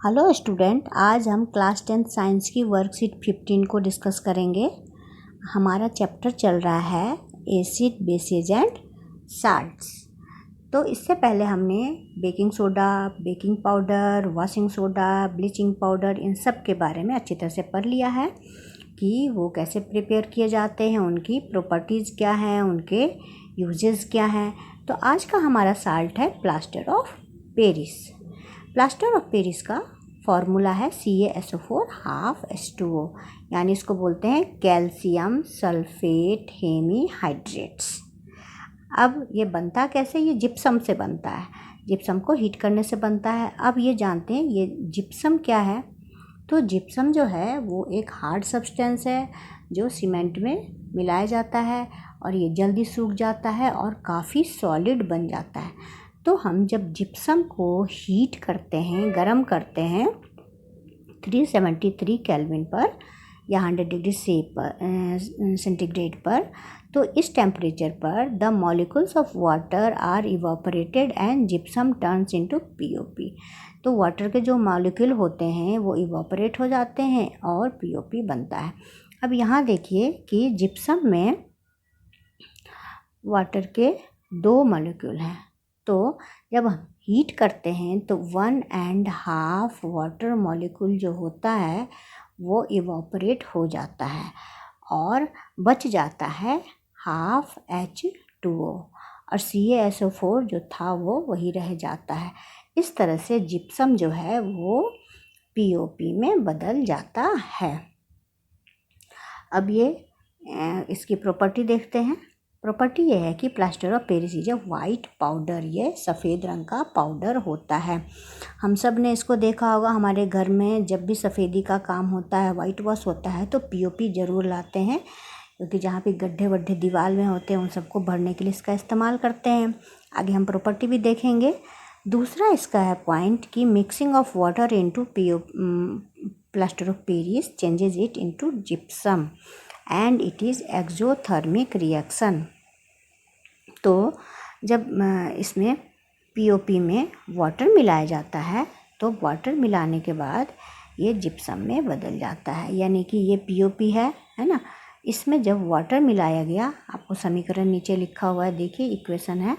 Hello student, आज हम class 10 science की वर्कशीट 15 को डिस्कस करेंगे। हमारा चैप्टर चल रहा है एसिड, बेसेज एंड साल्ट्स। तो इससे पहले हमने baking soda, baking powder, washing soda, bleaching powder, इन सब के बारे में अच्छी तरह से पढ़ लिया है कि वो कैसे प्रिपेयर किए जाते हैं, उनकी प्रॉपर्टीज़ क्या हैं, उनके यूजेस क्या हैं। तो आज का हमारा साल्ट है plaster of Paris. Plaster of Paris का फॉर्मूला है CaSO4 हाफ H2O, यानी इसको बोलते हैं कैल्शियम सल्फेट हेमीहाइड्रेट्स। अब ये बनता कैसे? ये जिप्सम से बनता है, जिप्सम को हीट करने से बनता है। अब ये जानते हैं ये जिप्सम क्या है। तो जिप्सम जो है वो एक हार्ड सब्सटेंस है जो सीमेंट में मिलाया जाता है और ये जल्दी सूख जाता है और काफ़ी सॉलिड बन जाता है। तो हम जब जिप्सम को हीट करते हैं, गर्म करते हैं 373 केल्विन पर या 100 डिग्री सेंटीग्रेड पर, तो इस टेम्परेचर पर the molecules of water are evaporated and gypsum turns into POP। तो वाटर के जो मॉलिक्यूल होते हैं वो इवापोरेट हो जाते हैं और POP बनता है। अब यहाँ देखिए कि जिप्सम में वाटर के 2 मॉलिक्यूल हैं, तो जब हम हीट करते हैं तो 1.5 वाटर मॉलिक्यूल जो होता है वो इवापोरेट हो जाता है और बच जाता है हाफ H2O और CaSO4 जो था वो वही रह जाता है। इस तरह से जिप्सम जो है वो POP में बदल जाता है। अब ये इसकी प्रॉपर्टी देखते हैं। प्रॉपर्टी ये है कि plaster of Paris is a white powder, ये सफ़ेद रंग का पाउडर होता है। हम सब ने इसको देखा होगा, हमारे घर में जब भी सफ़ेदी का काम होता है, वाइट वॉश होता है, तो POP ज़रूर लाते हैं, क्योंकि जहाँ पे गड्ढे वड्ढे दीवार में होते हैं उन सबको भरने के लिए इसका इस्तेमाल करते हैं। आगे हम प्रॉपर्टी भी देखेंगे। दूसरा इसका है पॉइंट कि mixing of water into plaster of Paris changes it into gypsum and it is exothermic reaction. तो जब इसमें POP में वाटर मिलाया जाता है तो वाटर मिलाने के बाद ये जिप्सम में बदल जाता है, यानी कि ये POP है ना। इसमें जब वाटर मिलाया गया, आपको समीकरण नीचे लिखा हुआ है, देखिए इक्वेशन है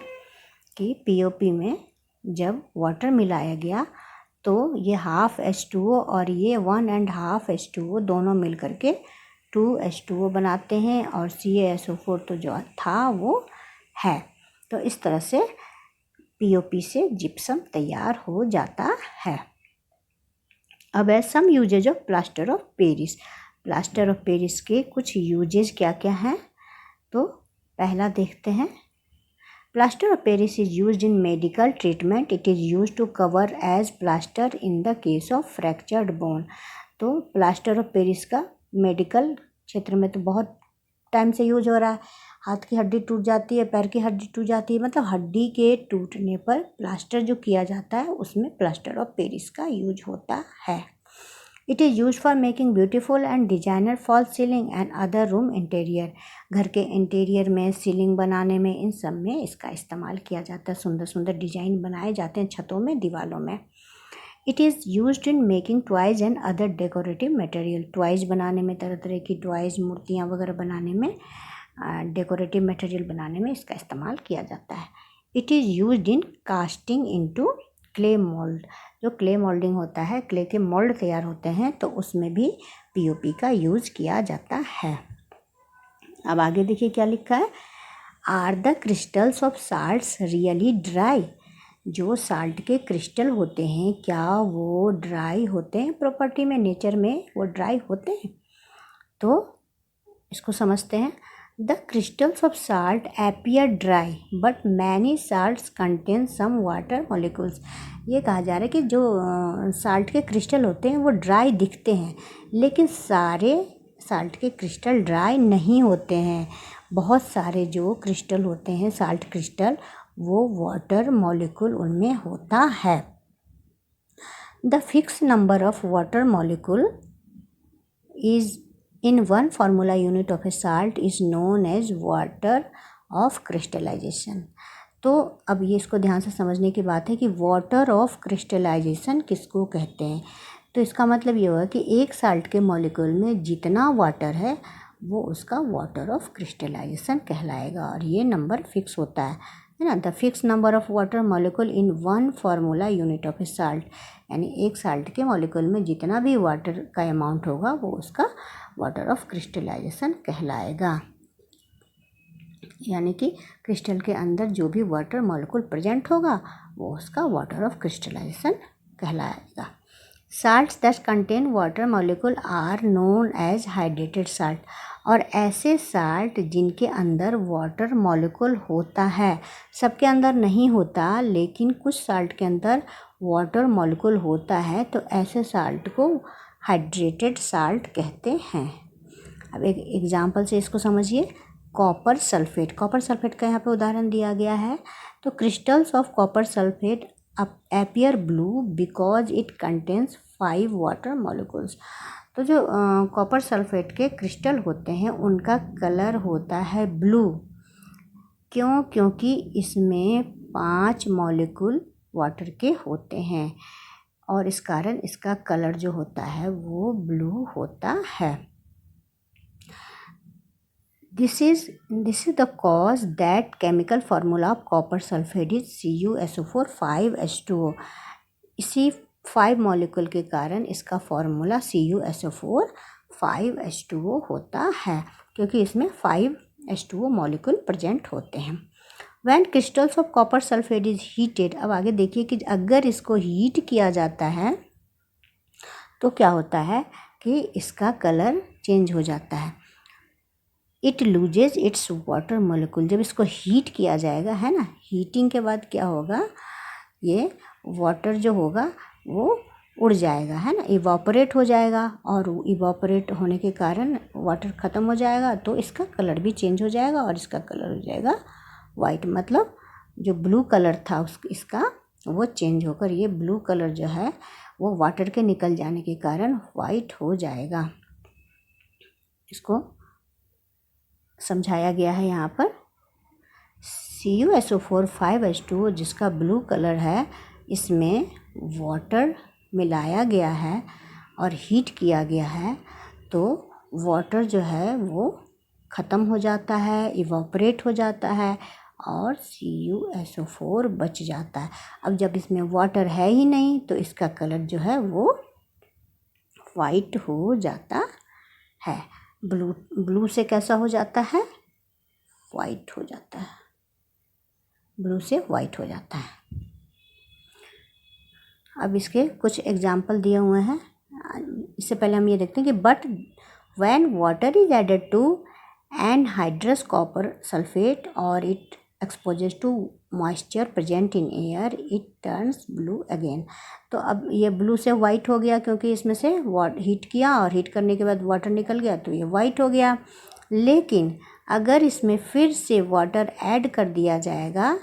कि POP में जब वाटर मिलाया गया तो ये हाफ H2O और ये 1.5 H2O दोनों मिल करके 2 H2O बनाते हैं और CaSO4 तो जो था वो है। तो इस तरह से POP से जिप्सम तैयार हो जाता है। अब है some uses of plaster of Paris. Plaster of Paris के कुछ यूजेज क्या क्या हैं, तो पहला देखते हैं। Plaster of Paris is used in medical treatment. It is used to cover as plaster in the case of fractured bone. तो प्लास्टर ऑफ पेरिस का मेडिकल क्षेत्र में तो बहुत टाइम से यूज हो रहा है। हाथ की हड्डी टूट जाती है, पैर की हड्डी टूट जाती है, मतलब हड्डी के टूटने पर प्लास्टर जो किया जाता है उसमें प्लास्टर ऑफ पेरिस का यूज होता है। It is use for making beautiful and designer fall ceiling and other room interior. घर के इंटीरियर में, सीलिंग बनाने में, इन सब में इसका इस्तेमाल किया जाता है। सुंदर सुंदर डिजाइन बनाए जाते हैं छतों में, दीवारों में। It is used in making toys and other decorative material. Toys बनाने में, तरह तरह की टॉयज, मूर्तियाँ वगैरह बनाने में, डेकोरेटिव मटेरियल बनाने में इसका इस्तेमाल किया जाता है। It is used in casting into clay mould. जो क्ले मोल्डिंग होता है, क्ले के मोल्ड तैयार होते हैं, तो उसमें भी POP का यूज किया जाता है। अब आगे देखिए क्या लिखा है। Are the crystals of salts really dry. जो साल्ट के क्रिस्टल होते हैं क्या वो ड्राई होते हैं? प्रॉपर्टी में, नेचर में वो ड्राई होते हैं? तो इसको समझते हैं। The crystals of salt appear dry but many salts contain some water molecules. ये कहा जा रहा है कि जो साल्ट के क्रिस्टल होते हैं वो ड्राई दिखते हैं, लेकिन सारे साल्ट के क्रिस्टल ड्राई नहीं होते हैं। बहुत सारे जो क्रिस्टल होते हैं, साल्ट क्रिस्टल, वो वाटर मॉलिक्यूल उनमें होता है। The fix number of water molecule is in one formula unit of a salt is known as water of crystallization। तो अब ये इसको ध्यान से समझने की बात है कि वाटर ऑफ क्रिस्टलाइजेशन किसको कहते हैं। तो इसका मतलब ये हुआ कि एक साल्ट के मॉलिक्यूल में जितना वाटर है वो उसका वाटर ऑफ क्रिस्टलाइजेशन कहलाएगा, और ये नंबर फिक्स होता है ना। The fix number of water molecule in one formula unit of a salt, यानी एक साल्ट के मॉलिक्यूल में जितना भी वाटर का अमाउंट होगा वो उसका वाटर ऑफ क्रिस्टलाइजेशन कहलाएगा। यानी कि क्रिस्टल के अंदर जो भी वाटर मॉलिक्यूल प्रेजेंट होगा वो उसका वाटर ऑफ क्रिस्टलाइजेशन कहलाएगा। Salts that contain water molecule are known as hydrated salt, और ऐसे साल्ट जिनके अंदर वाटर मॉलिक्यूल होता है, सबके अंदर नहीं होता लेकिन कुछ साल्ट के अंदर वाटर मॉलिक्यूल होता है, तो ऐसे साल्ट को हाइड्रेटेड साल्ट कहते हैं। अब एक एग्जांपल से इसको समझिए। कॉपर सल्फेट, कॉपर सल्फेट का यहाँ पे उदाहरण दिया गया है। तो crystals of copper sulphate appear blue because it contains 5 water molecules. तो जो कॉपर सल्फेट के क्रिस्टल होते हैं उनका कलर होता है ब्लू। क्यों? क्योंकि इसमें 5 मॉलिक्यूल वाटर के होते हैं, और इस कारण इसका कलर जो होता है वो ब्लू होता है। This is the cause that chemical formula of copper sulfate is CuSO4 5H2O। इसी 5 मॉलिक्यूल के कारण इसका फॉर्मूला CuSO4 5H2O होता है, क्योंकि इसमें 5H2O मॉलिक्यूल प्रेजेंट होते हैं। When crystals of copper sulfate is heated, अब आगे देखिए कि अगर इसको हीट किया जाता है तो क्या होता है कि इसका कलर चेंज हो जाता है। It loses it's water molecule, जब इसको हीट किया जाएगा, है ना, हीटिंग के बाद क्या होगा, ये वाटर जो होगा वो उड़ जाएगा, है ना, इवापोरेट हो जाएगा, और इवापोरेट होने के कारण वाटर ख़त्म हो जाएगा तो इसका कलर भी चेंज हो जाएगा, और इसका कलर हो जाएगा वाइट। मतलब जो ब्लू कलर था इसका वो चेंज होकर ये ब्लू कलर जो है वो वाटर के निकल जाने के कारण वाइट हो जाएगा। इसको समझाया गया है यहाँ पर। CuSO4 5H2O जिसका ब्लू कलर है, इसमें वाटर मिलाया गया है और हीट किया गया है, तो वाटर जो है वो ख़त्म हो जाता है, इवापोरेट हो जाता है, और CuSO4 बच जाता है। अब जब इसमें वाटर है ही नहीं तो इसका कलर जो है वो वाइट हो जाता है। ब्लू से कैसा हो जाता है, वाइट हो जाता है, ब्लू से वाइट हो जाता है। अब इसके कुछ एग्जाम्पल दिए हुए हैं। इससे पहले हम ये देखते हैं कि but when water is added to anhydrous copper sulphate और it exposes to moisture present in air it turns blue again. तो अब ये ब्लू से वाइट हो गया क्योंकि इसमें से हीट किया और हीट करने के बाद वाटर निकल गया तो ये वाइट हो गया। लेकिन अगर इसमें फिर से वाटर ऐड कर दिया जाएगा,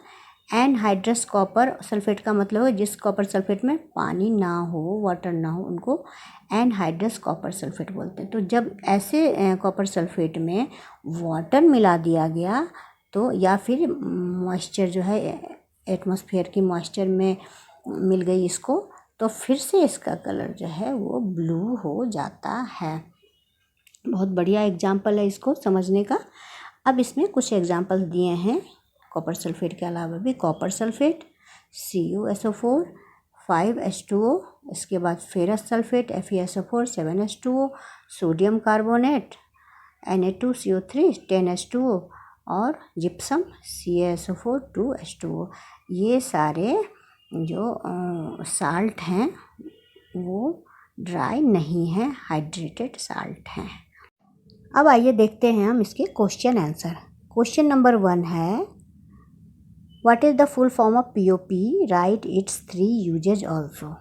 एनहाइड्रस कॉपर सल्फेट का मतलब है जिस कॉपर सल्फेट में पानी ना हो, वाटर ना हो, उनको एनहाइड्रस कॉपर सल्फेट बोलते हैं। तो जब ऐसे कॉपर सल्फेट में वाटर मिला दिया गया तो, या फिर मॉइस्चर जो है एटमॉस्फेयर की मॉइस्चर में मिल गई इसको, तो फिर से इसका कलर जो है वो ब्लू हो जाता है। बहुत बढ़िया एग्जाम्पल है इसको समझने का। अब इसमें कुछ एग्जाम्पल दिए हैं कॉपर सल्फेट के अलावा भी। कॉपर सल्फेट CuSO4 5H2O, इसके बाद ferrous sulphate FeSO4 7H2O, sodium carbonate Na2CO3 10H2O, और जिप्सम CaSO4 2H2O। ये सारे जो साल्ट हैं वो ड्राई नहीं हैं, हाइड्रेटेड साल्ट हैं। अब आइए देखते हैं हम इसके क्वेश्चन आंसर। क्वेश्चन नंबर 1 है, what is the full form of POP, right it's 3 uses also.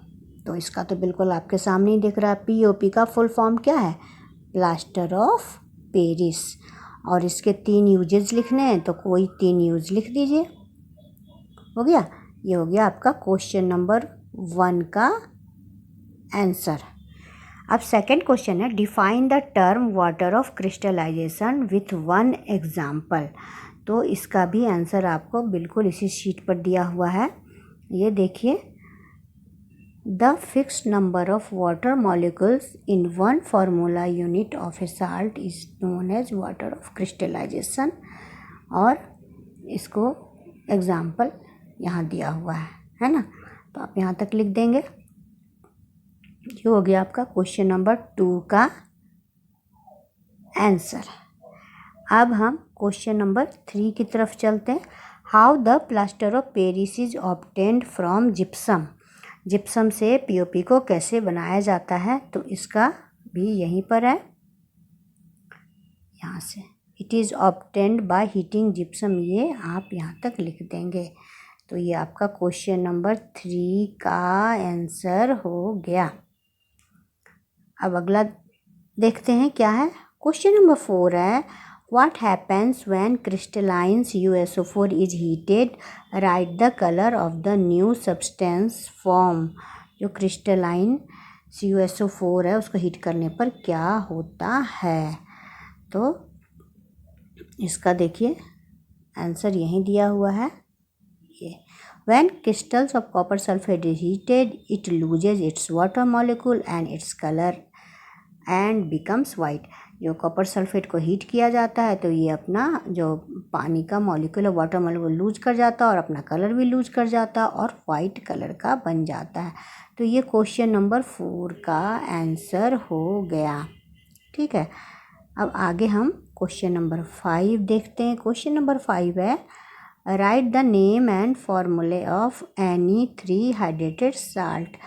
तो इसका तो बिल्कुल आपके सामने ही दिख रहा है। POP का फुल फॉर्म क्या है, प्लास्टर ऑफ पेरिस, और इसके 3 यूजेज लिखने हैं तो कोई 3 यूज लिख दीजिए। हो गया, ये हो गया आपका क्वेश्चन नंबर 1 का आंसर। अब सेकंड क्वेश्चन है, define the term water of crystallisation with 1 example. तो तो इसका भी आंसर आपको बिल्कुल इसी शीट पर दिया हुआ है। ये देखिए, the fixed number of water molecules in one formula unit of a salt is known as water of crystallisation. और इसको एग्जाम्पल यहाँ दिया हुआ है ना। तो आप यहाँ तक लिख देंगे। ये हो गया आपका क्वेश्चन नंबर 2 का आंसर। अब हम क्वेश्चन नंबर 3 की तरफ चलते हैं। How the plaster of Paris is obtained from gypsum. Gypsum से पीओपी को कैसे बनाया जाता है, तो इसका भी यहीं पर है, यहाँ से। It is obtained by heating gypsum, ये आप यहाँ तक लिख देंगे। तो ये आपका क्वेश्चन नंबर 3 का आंसर हो गया। अब अगला देखते हैं क्या है। क्वेश्चन नंबर 4 है, what happens when crystalline CuSO4 is heated, right the colour of the new substance form. जो क्रिस्टलाइन CuSO4 है उसको हीट करने पर क्या होता है, तो इसका देखिए आंसर यहीं दिया हुआ है। ये when crystals of copper sulfate is heated, it loses its water molecule and its color and becomes white। जो कॉपर सल्फेट को हीट किया जाता है तो ये अपना जो पानी का मॉलिक्यूल है, वाटर मॉलिक्यूल लूज कर जाता है और अपना कलर भी लूज कर जाता है और वाइट कलर का बन जाता है। तो ये क्वेश्चन नंबर 4 का आंसर हो गया। ठीक है, अब आगे हम क्वेश्चन नंबर 5 देखते हैं। क्वेश्चन नंबर 5 है, राइट द नेम एंड फॉर्मूले ऑफ एनी 3 हाइड्रेटेड साल्ट।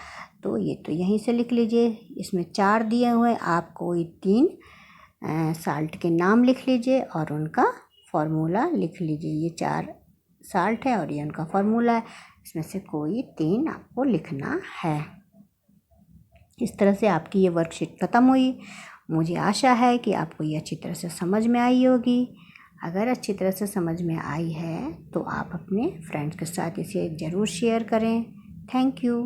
तो ये तो यहीं से लिख लीजिए, इसमें 4 दिए हुए हैं, आप कोई 3 साल्ट के नाम लिख लीजिए और उनका फॉर्मूला लिख लीजिए। ये 4 साल्ट है और ये उनका फॉर्मूला है, इसमें से कोई 3 आपको लिखना है। इस तरह से आपकी ये वर्कशीट ख़त्म हुई। मुझे आशा है कि आपको ये अच्छी तरह से समझ में आई होगी। अगर अच्छी तरह से समझ में आई है तो आप अपने फ्रेंड्स के साथ इसे ज़रूर शेयर करें। Thank you.